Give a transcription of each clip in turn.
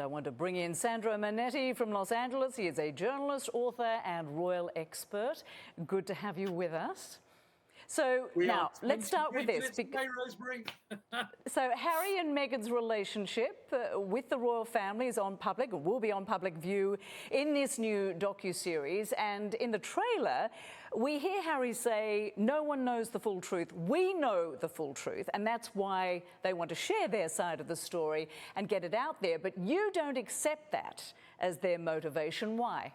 I want to bring in Sandro Monetti from Los Angeles. He is a journalist, author, and royal expert. Good to have you with us. So now, let's start with this. Rosemary. So Harry and Meghan's relationship with the royal family is on public, or will be on public view in this new docuseries. And in the trailer, we hear Harry say, "No one knows the full truth. We know the full truth." And that's why they want to share their side of the story and get it out there. But you don't accept that as their motivation. Why?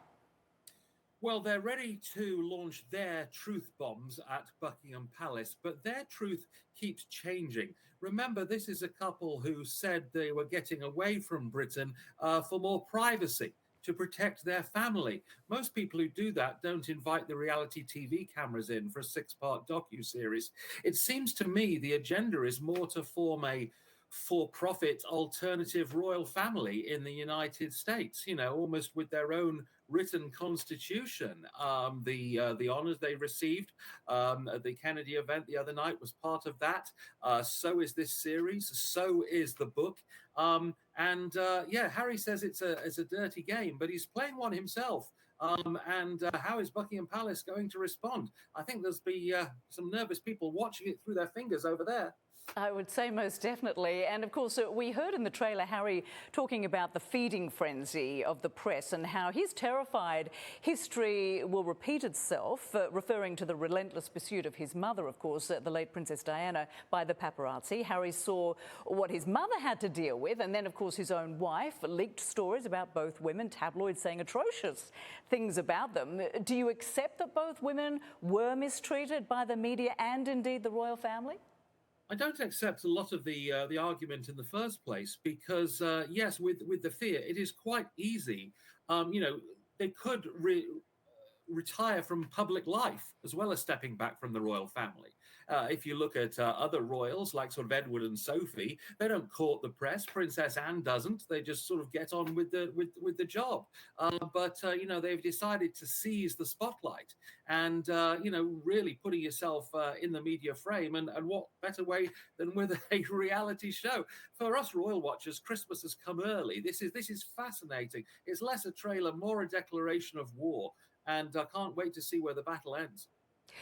Well, they're ready to launch their truth bombs at Buckingham Palace, but their truth keeps changing. Remember, this is a couple who said they were getting away from Britain for more privacy, to protect their family. Most people who do that don't invite the reality TV cameras in for a 6-part docuseries. It seems to me the agenda is more to form a for-profit alternative royal family in the United States, you know, almost with their own written constitution. The honors they received at the Kennedy event the other night was part of that. So is this series. So is the book. Yeah, Harry says it's a dirty game, but he's playing one himself. How is Buckingham Palace going to respond? I think there's be some nervous people watching it through their fingers over there. I would say most definitely. And of course, we heard in the trailer Harry talking about the feeding frenzy of the press and how he's terrified history will repeat itself, referring to the relentless pursuit of his mother, of course, the late Princess Diana, by the paparazzi. Harry saw what his mother had to deal with, and then, of course, his own wife leaked stories about both women, tabloids saying atrocious things about them. Do you accept that both women were mistreated by the media and indeed the royal family? I don't accept a lot of the argument in the first place because, yes, with the fear, it is quite easy. You know, they could retire from public life as well as stepping back from the royal family. If you look at other royals like sort of Edward and Sophie, they don't court the press. Princess Anne doesn't. They just sort of get on with the job. You know, they've decided to seize the spotlight and you know, really putting yourself in the media frame. And what better way than with a reality show? For us royal watchers, Christmas has come early. This is fascinating. It's less a trailer, more a declaration of war. And I can't wait to see where the battle ends.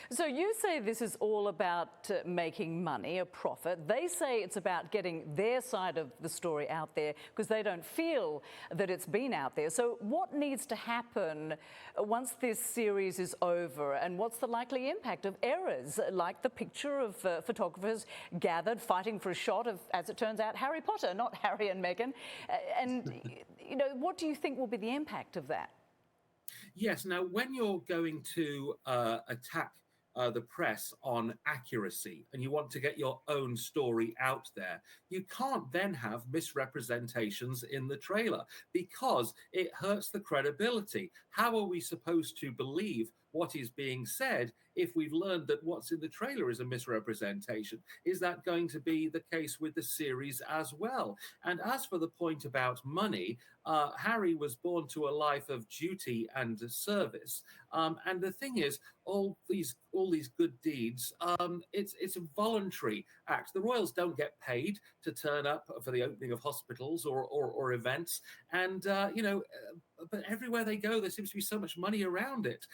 So you say this is all about making money, a profit. They say it's about getting their side of the story out there because they don't feel that it's been out there. So what needs to happen once this series is over, and what's the likely impact of errors like the picture of photographers gathered fighting for a shot of, as it turns out, Harry Potter, not Harry and Meghan? And, you know, what do you think will be the impact of that? Yes. Now, when you're going to attack the press on accuracy and you want to get your own story out there, you can't then have misrepresentations in the trailer because it hurts the credibility. How are we supposed to believe what is being said if we've learned that what's in the trailer is a misrepresentation? Is that going to be the case with the series as well? And as for the point about money, Harry was born to a life of duty and service. And the thing is, all these good deeds, it's a voluntary act. The royals don't get paid to turn up for the opening of hospitals or events. And, you know, but everywhere they go, there seems to be so much money around it.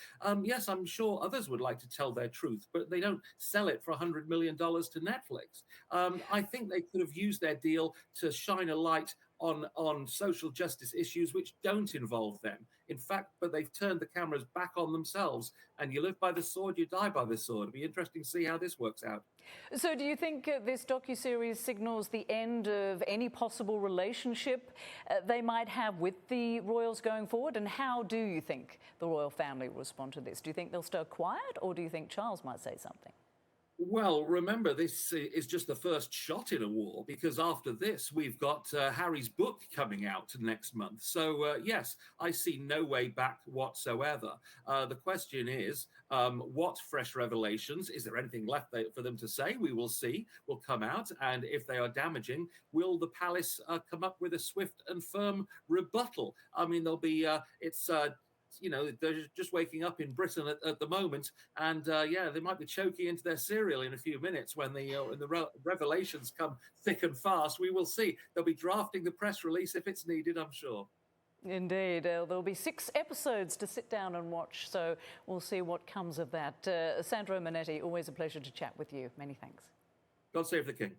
Yes, I'm sure others would like to tell their truth, but they don't sell it for $100 million to Netflix. I think they could have used their deal to shine a light on social justice issues which don't involve them. In fact, but they've turned the cameras back on themselves, and you live by the sword, you die by the sword. It'll be interesting to see how this works out. So do you think this docuseries signals the end of any possible relationship they might have with the royals going forward? And how do you think the royal family will respond to this? Do you think they'll stay quiet, or do you think Charles might say something? Well, remember, this is just the first shot in a war, because after this, we've got Harry's book coming out next month. So, yes, I see no way back whatsoever. The question is, what fresh revelations? Is there anything left for them to say? We will see, will come out. And if they are damaging, will the palace come up with a swift and firm rebuttal? I mean, there'll be, you know, they're just waking up in Britain at the moment, and yeah, they might be choking into their cereal in a few minutes when the revelations come thick and fast. We will see. They'll be drafting the press release if it's needed, I'm sure. Indeed. There'll be 6 episodes to sit down and watch, so we'll see what comes of that. Sandro Monetti, always a pleasure to chat with you. Many thanks. God save the King.